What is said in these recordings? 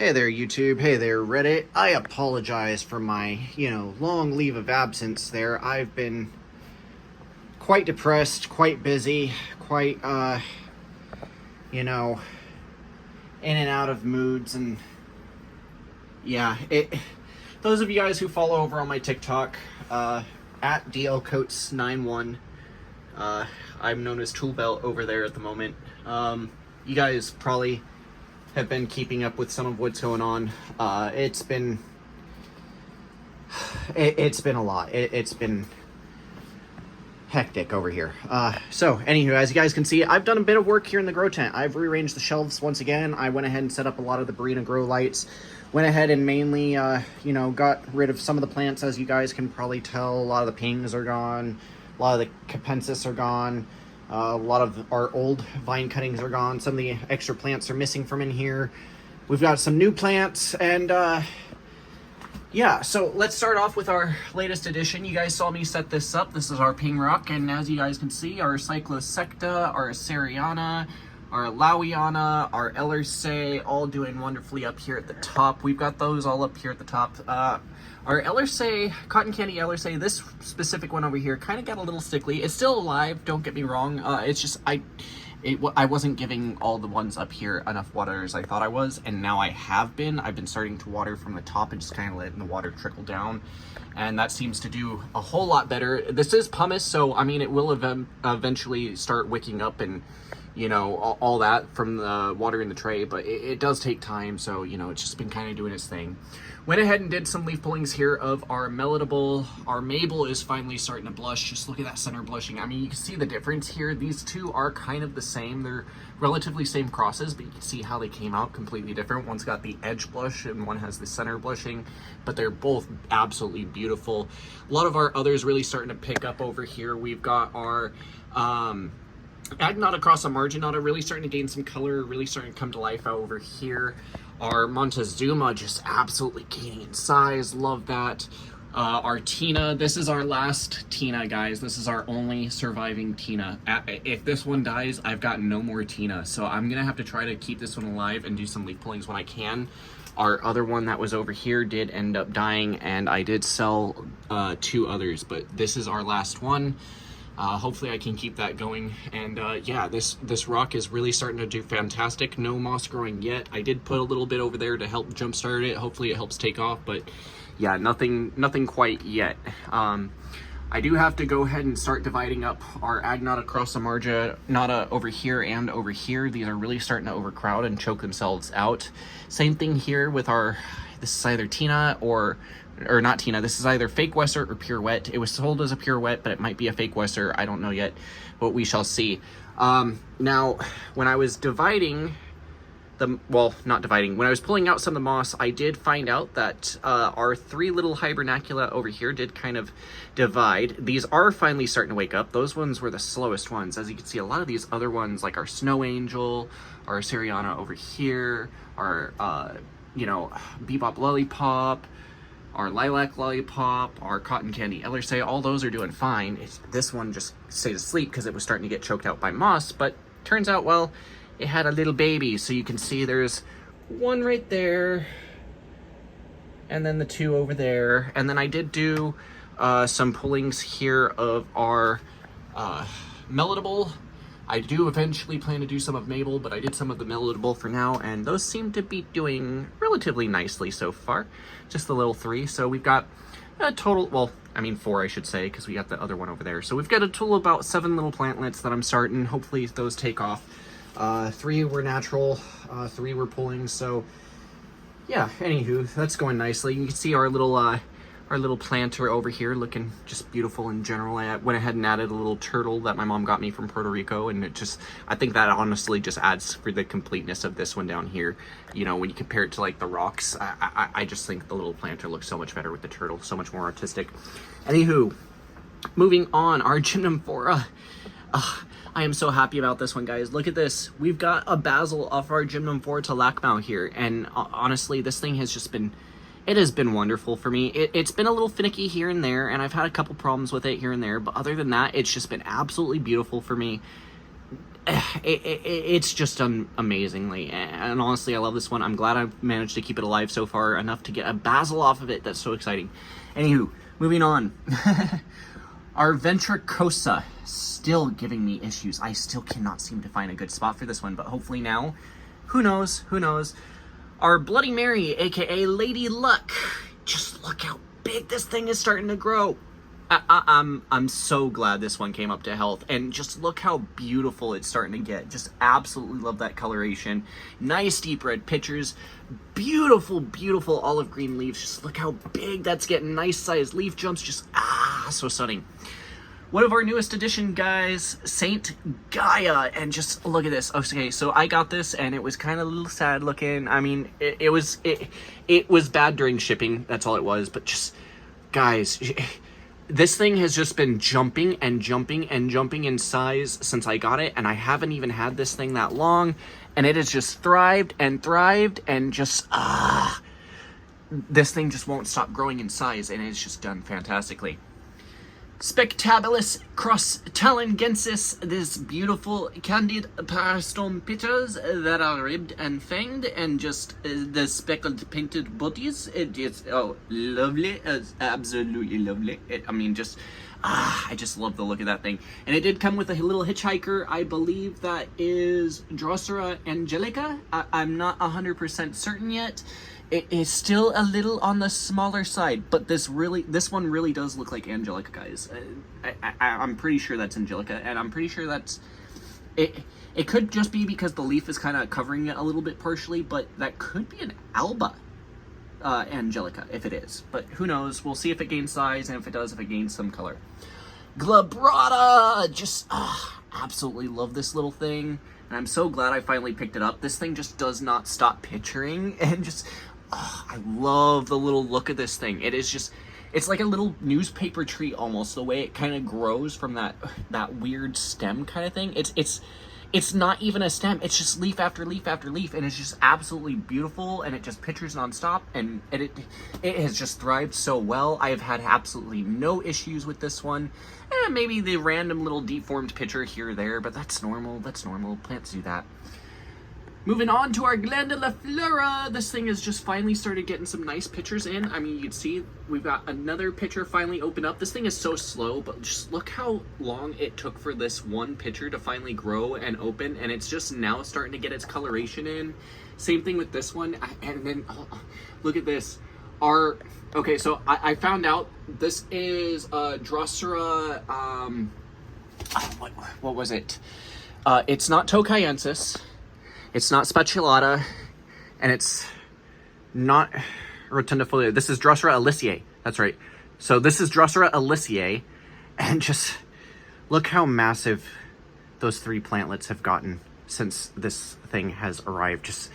Hey there, YouTube. Hey there, Reddit. I apologize for my, long leave of absence there. I've been quite depressed, quite busy, quite, in and out of moods, and yeah, those of you guys who follow over on my TikTok, at DLCoats91, I'm known as Toolbelt over there at the moment. You guys probably have been keeping up with some of what's going on. It's been a lot. It's been hectic over here. So anywho, as you guys can see, I've done a bit of work here in the grow tent. I've rearranged the shelves once again. I went ahead and set up a lot of the Barina grow lights. Went ahead and mainly, got rid of some of the plants. As you guys can probably tell, a lot of the pings are gone. A lot of the capensis are gone. A lot of our old vine cuttings are gone. Some of the extra plants are missing from in here. We've got some new plants, and yeah, so let's start off with our latest addition. You guys saw me set this up. This is our ping rock, and as you guys can see, our Cyclosecta, our Seriana, our Lawiana, our Ellersay, all doing wonderfully up here at the top. We've got those all up here at the top. Our Ellersay, Cotton Candy Ellersay, this specific one over here kind of got a little stickly. It's still alive, don't get me wrong. It's just, I wasn't giving all the ones up here enough water as I thought I was, and now I have been. I've been starting to water from the top and just kind of letting the water trickle down, and that seems to do a whole lot better. This is pumice, so I mean, it will eventually start wicking up and, all that from the water in the tray, but it does take time, so, it's just been kind of doing its thing. Went ahead and did some leaf pullings here of our Melodable. Our Mabel is finally starting to blush. Just look at that center blushing. I mean, you can see the difference here. These two are kind of the same. They're relatively same crosses, but you can see how they came out completely different. One's got the edge blush and one has the center blushing, but they're both absolutely beautiful. A lot of our others really starting to pick up over here. We've got our Agnata Cross Marginata really starting to gain some color, really starting to come to life over here. Our Montezuma just absolutely gaining in size, love that. Our Tina, this is our last Tina, guys. This is our only surviving Tina. If this one dies, I've got no more Tina, so I'm gonna have to try to keep this one alive and do some leaf pullings when I can. Our other one that was over here did end up dying, and I did sell 2 others, but this is our last one. Hopefully I can keep that going, and yeah, this rock is really starting to do fantastic. No moss growing yet. I did put a little bit over there to help jumpstart it. Hopefully it helps take off, but yeah, nothing quite yet. I do have to go ahead and start dividing up our Agnata Crossa Marginata over here and over here. These are really starting to overcrowd and choke themselves out. Same thing here with this is either Tina or not Tina. This is either fake Wesser or pure wet. It was sold as a pure wet, but it might be a fake Wesser. I don't know yet, but we shall see. Now, when I was dividing when I was pulling out some of the moss, I did find out that our 3 little hibernacula over here did kind of divide. These are finally starting to wake up. Those ones were the slowest ones. As you can see, a lot of these other ones, like our Snow Angel, our Seriana over here, our, Bebop Lollipop, our Lilac Lollipop, our Cotton Candy Ellersay, all those are doing fine. This one just stayed asleep because it was starting to get choked out by moss, but turns out, well, it had a little baby. So you can see there's one right there, and then the 2 over there. And then I did do some pullings here of our Melodable. I do eventually plan to do some of Mabel, but I did some of the Melodable for now, and those seem to be doing relatively nicely so far. Just the little 3. So we've got a total, 4 I should say, because we got the other one over there. So we've got a total of about 7 little plantlets that I'm starting. Hopefully those take off. 3 were natural, 3 were pulling, so yeah, anywho, that's going nicely. You can see our little planter over here looking just beautiful in general. I went ahead and added a little turtle that my mom got me from Puerto Rico, and I think that honestly just adds for the completeness of this one down here. When you compare it to like the rocks, I just think the little planter looks so much better with the turtle, so much more artistic. Anywho, moving on, our Gymnomphora. I am so happy about this one, guys. Look at this. We've got a basil off our Gymnomphora to Lackmau here, and honestly, this thing has just been, it has been wonderful for me. It's been a little finicky here and there, and I've had a couple problems with it here and there, but other than that, it's just been absolutely beautiful for me. it's just done amazingly, and honestly, I love this one. I'm glad I've managed to keep it alive so far enough to get a basil off of it. That's so exciting. Anywho, moving on. Our Ventricosa still giving me issues. I still cannot seem to find a good spot for this one, but hopefully now, who knows, who knows. Our Bloody Mary, aka Lady Luck. Just look how big this thing is starting to grow. I'm so glad this one came up to health, and just look how beautiful it's starting to get. Just absolutely love that coloration. Nice deep red pitchers, beautiful, beautiful olive green leaves. Just look how big that's getting. Nice sized leaf jumps, just so stunning. One of our newest addition, guys, Saint Gaia, and just look at this. Okay, so I got this, and it was kind of a little sad looking. I mean, it was bad during shipping. That's all it was. But just, guys, this thing has just been jumping and jumping and jumping in size since I got it, and I haven't even had this thing that long, and it has just thrived and thrived, and just this thing just won't stop growing in size, and it's just done fantastically. Spectabulous cross-talengensis, this beautiful candid parastome pitchers that are ribbed and fanged, and just the speckled painted bodies. It is, lovely. It's absolutely lovely. I just love the look of that thing. And it did come with a little hitchhiker. I believe that is Drosera angelica. I'm not 100% certain yet. It is still a little on the smaller side, but this one really does look like Angelica, guys. I'm pretty sure that's Angelica, and I'm pretty sure that's it. It could just be because the leaf is kind of covering it a little bit partially, but that could be an Alba Angelica if it is. But who knows? We'll see if it gains size, and if it does, if it gains some color. Glabrata! Just absolutely love this little thing, and I'm so glad I finally picked it up. This thing just does not stop picturing, and just I love the little look of this thing. It is just, it's like a little newspaper tree almost, the way it kind of grows from that weird stem kind of thing. It's not even a stem, it's just leaf after leaf after leaf, and it's just absolutely beautiful, and it just pictures nonstop, and it has just thrived so well. I have had absolutely no issues with this one. Maybe the random little deformed pitcher here or there, but that's normal, plants do that. Moving on to our Glandula Flora. This thing has just finally started getting some nice pitchers in. I mean, you can see we've got another pitcher finally open up. This thing is so slow, but just look how long it took for this one pitcher to finally grow and open, and it's just now starting to get its coloration in. Same thing with this one, and then look at this. Okay, so I found out this is Drosera, what was it? It's not Tokyensis. It's not Speculata, and it's not Rotundifolia. This is Drosera Aliciae. That's right. So this is Drosera Aliciae, and just look how massive those three plantlets have gotten since this thing has arrived. Just,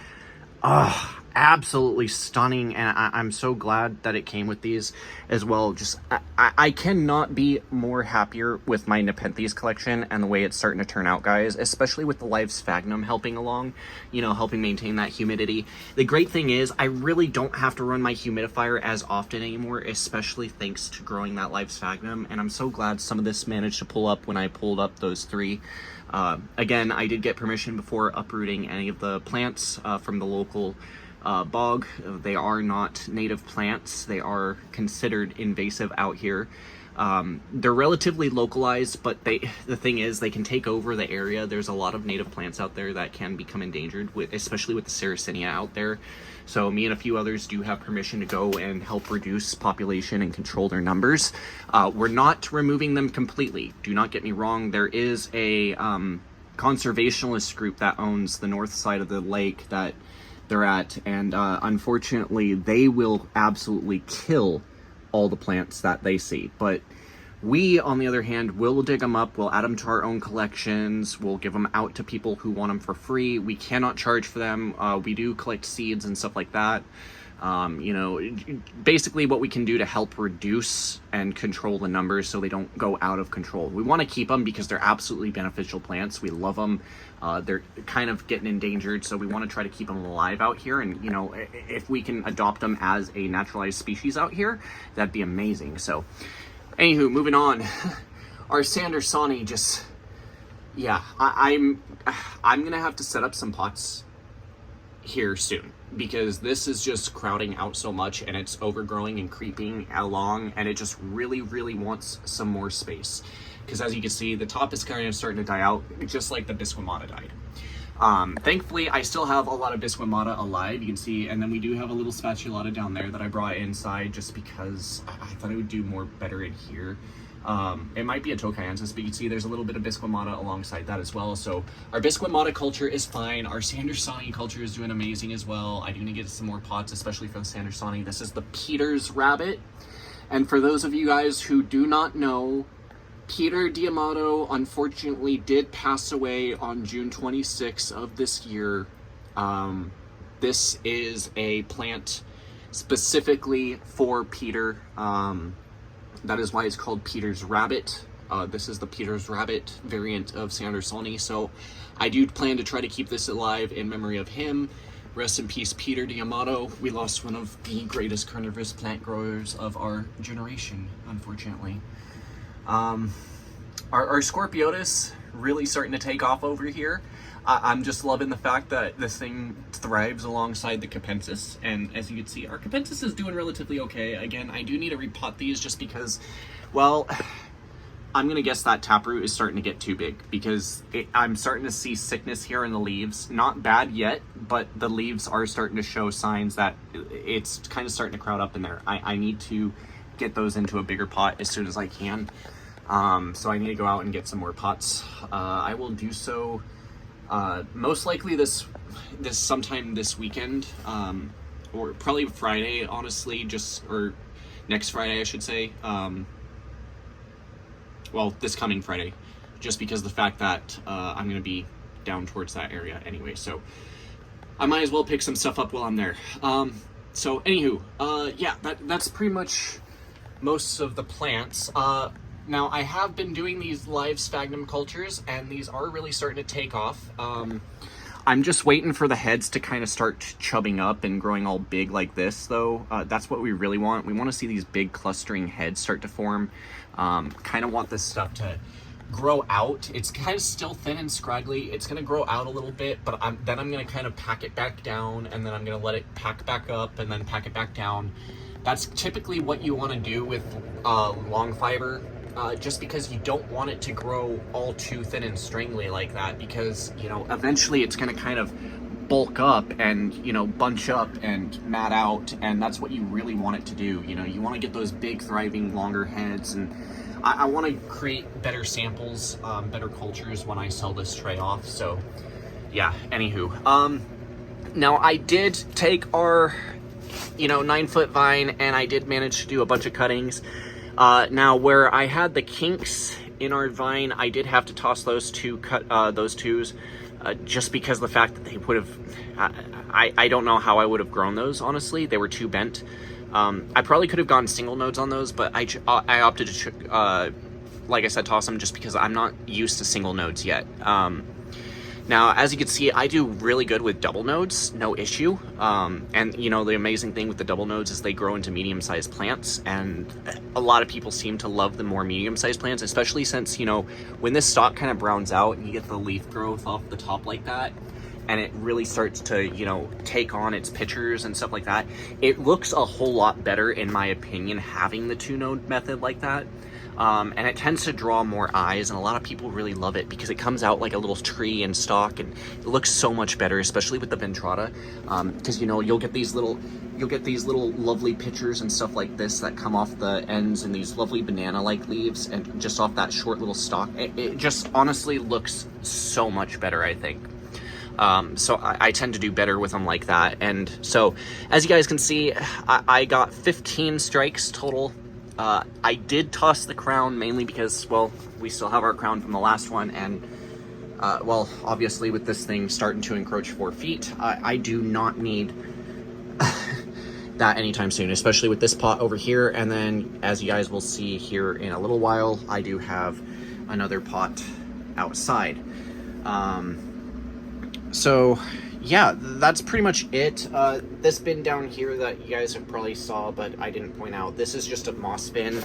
absolutely stunning, and I'm so glad that it came with these as well. Just I cannot be more happier with my Nepenthes collection and the way it's starting to turn out, guys, especially with the live sphagnum helping along, helping maintain that humidity. The great thing is I really don't have to run my humidifier as often anymore, especially thanks to growing that live sphagnum, and I'm so glad some of this managed to pull up when I pulled up those three. Again, I did get permission before uprooting any of the plants from the local bog. They are not native plants. They are considered invasive out here. They're relatively localized, but the thing is they can take over the area. There's a lot of native plants out there that can become endangered, especially with the Sarracenia out there. So me and a few others do have permission to go and help reduce population and control their numbers. We're not removing them completely. Do not get me wrong. There is a conservationist group that owns the north side of the lake that they're at, and unfortunately they will absolutely kill all the plants that they see. But we, on the other hand, will dig them up, we'll add them to our own collections, we'll give them out to people who want them for free. We cannot charge for them. We do collect seeds and stuff like that. Basically what we can do to help reduce and control the numbers so they don't go out of control. We want to keep them because they're absolutely beneficial plants. We love them. They're kind of getting endangered, so we want to try to keep them alive out here. And, if we can adopt them as a naturalized species out here, that'd be amazing. So, anywho, moving on. Our Sandersani just yeah, I'm gonna have to set up some pots here soon, because this is just crowding out so much and it's overgrowing and creeping along, and it just really wants some more space. Because as you can see, the top is kind of starting to die out, just like the bisquamata died. Thankfully, I still have a lot of bisquamata alive, you can see, and then we do have a little spatulata down there that I brought inside just because I thought it would do better in here. It might be a Tokayensis, but you can see there's a little bit of bisquamata alongside that as well. So our bisquamata culture is fine. Our Sandersani culture is doing amazing as well. I do need to get some more pots, especially for the Sandersani. This is the Peter's rabbit. And for those of you guys who do not know, Peter D'Amato unfortunately did pass away on June 26th of this year. This is a plant specifically for Peter. That is why it's called Peter's Rabbit. This is the Peter's Rabbit variant of Sandersani. So I do plan to try to keep this alive in memory of him. Rest in peace, Peter D'Amato. We lost one of the greatest carnivorous plant growers of our generation, unfortunately. Our Scorpiotus really starting to take off over here. I'm just loving the fact that this thing thrives alongside the Capensis, and as you can see, our Capensis is doing relatively okay. Again, I do need to repot these just because, well, I'm gonna guess that taproot is starting to get too big, because I'm starting to see sickness here in the leaves. Not bad yet, but the leaves are starting to show signs that it's kind of starting to crowd up in there. I need to get those into a bigger pot as soon as I can. So I need to go out and get some more pots. I will do so most likely this sometime this weekend, or probably Friday, honestly, or next Friday, I should say. Well, this coming Friday, just because of the fact that I'm going to be down towards that area anyway, so I might as well pick some stuff up while I'm there. So anywho, yeah, that's pretty much most of the plants. Now, I have been doing these live sphagnum cultures, and these are really starting to take off. I'm just waiting for the heads to kind of start chubbing up and growing all big like this, though. That's what we really want. We want to see these big clustering heads start to form. Kind of want this stuff to grow out. It's kind of still thin and scraggly. It's going to grow out a little bit, but then I'm going to kind of pack it back down, and then I'm going to let it pack back up, and then pack it back down. That's typically what you want to do with long fiber. Just because you don't want it to grow all too thin and strangly like that, because, you know, eventually it's going to kind of bulk up and, you know, bunch up and mat out, and that's what you really want it to do. You know, you want to get those big, thriving, longer heads, and I want to create better samples, better cultures when I sell this tray off. So, yeah, anywho. Now, I did take our, 9-foot vine, and I did manage to do a bunch of cuttings. Now, where I had the kinks in our vine, I did have to toss those twos, just because of the fact that they would have, I don't know how I would have grown those, honestly. They were too bent. I probably could have gone single nodes on those, but I opted to, like I said, toss them just because I'm not used to single nodes yet. Now, as you can see, I do really good with double nodes, no issue. And, the amazing thing with the double nodes is they grow into medium-sized plants, and a lot of people seem to love the more medium-sized plants, especially since, when this stalk kind of browns out and you get the leaf growth off the top like that, and it really starts to, take on its pitchers and stuff like that, it looks a whole lot better, in my opinion, having the two-node method like that. And it tends to draw more eyes, and a lot of people really love it because it comes out like a little tree and stalk, and it looks so much better, especially with the ventrata, because you'll get these little lovely pitchers and stuff like this that come off the ends, and these lovely banana-like leaves, and just off that short little stalk. It just honestly looks so much better, I think. So I tend to do better with them like that. And so, as you guys can see, I got 15 strikes total. I did toss the crown mainly because, well, we still have our crown from the last one, and, well, obviously with this thing starting to encroach 4 feet, I do not need that anytime soon, especially with this pot over here. And then, as you guys will see here in a little while, I do have another pot outside. So yeah, that's pretty much it. This bin down here that you guys have probably saw, but I didn't point out, this is just a moss bin.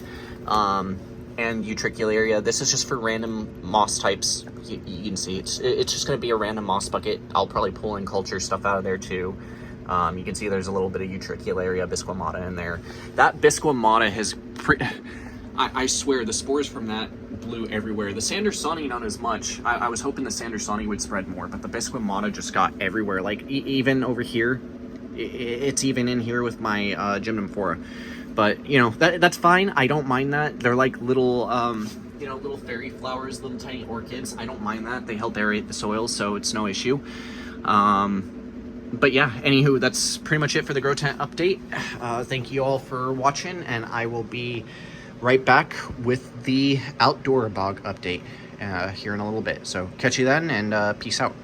and Utricularia. This is just for random moss types. You can see it's just going to be a random moss bucket. I'll probably pull in culture stuff out of there too. You can see there's a little bit of Utricularia bisquamata in there. That bisquamata has I swear the spores from that blew everywhere. The Sandersoni not as much. I was hoping the Sandersoni would spread more, but the bisquamata just got everywhere. Like even over here, it's even in here with my gymnamphora. But you know, that's fine. I don't mind that. They're like little you know, little fairy flowers, little tiny orchids. I don't mind that. They help aerate the soil, so it's no issue. But yeah, anywho, that's pretty much it for the grow tent update. Thank you all for watching, and I will be right back with the outdoor bog update here in a little bit. So catch you then, and peace out.